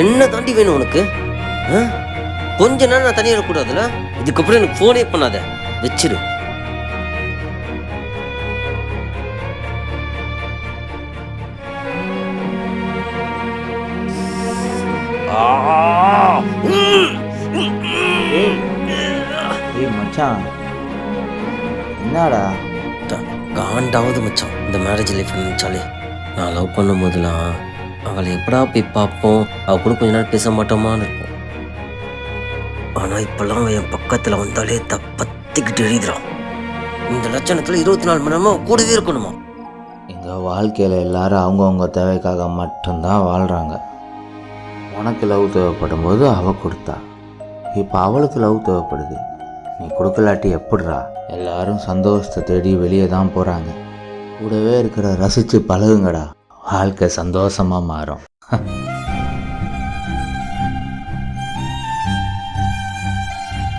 என்ன தாண்டி வேணும் உனக்கு? கொஞ்ச நேரம் நான் தனியாக இருக்கக்கூடாதுல்ல? இதுக்கப்புறம் எனக்கு ஃபோனே பண்ணாத, வச்சிரு. ஏய் மச்சான், என்னடா? காண்டாவது மச்சான் இந்த மேரேஜ் லைஃப் நினச்சாலே. நான் லவ் பண்ணும் போதெல்லாம் அவளை எப்படா போய் பார்ப்போம், அவள் கூட கொஞ்ச நேரம் பேச மாட்டோமான்னு இருக்கும். ஆனால் இப்போல்லாம் என் பக்கத்தில் வந்தாலே பத்திக்கிட்டு எழுதுறான். இந்த லட்சணத்தில் 24 மணி நேரமாக கூடவே இருக்கணுமா? எங்கள் வாழ்க்கையில் எல்லாரும் அவங்கவுங்க தேவைக்காக மட்டும்தான் வாழ்கிறாங்க. உனக்கு லவ் தேவைப்படும் போது அவள் கொடுத்தா, இப்போ அவளுக்கு லவ் தேவைப்படுது, நீ கொடுக்கலாட்டி எப்படிரா? எல்லாரும் சந்தோஷத்தை தேடி வெளியே தான் போகிறாங்க. கூடவே இருக்கிற ரசித்து பழகுங்கடா, வாழ்க்கை சந்தோஷமாக மாறும்.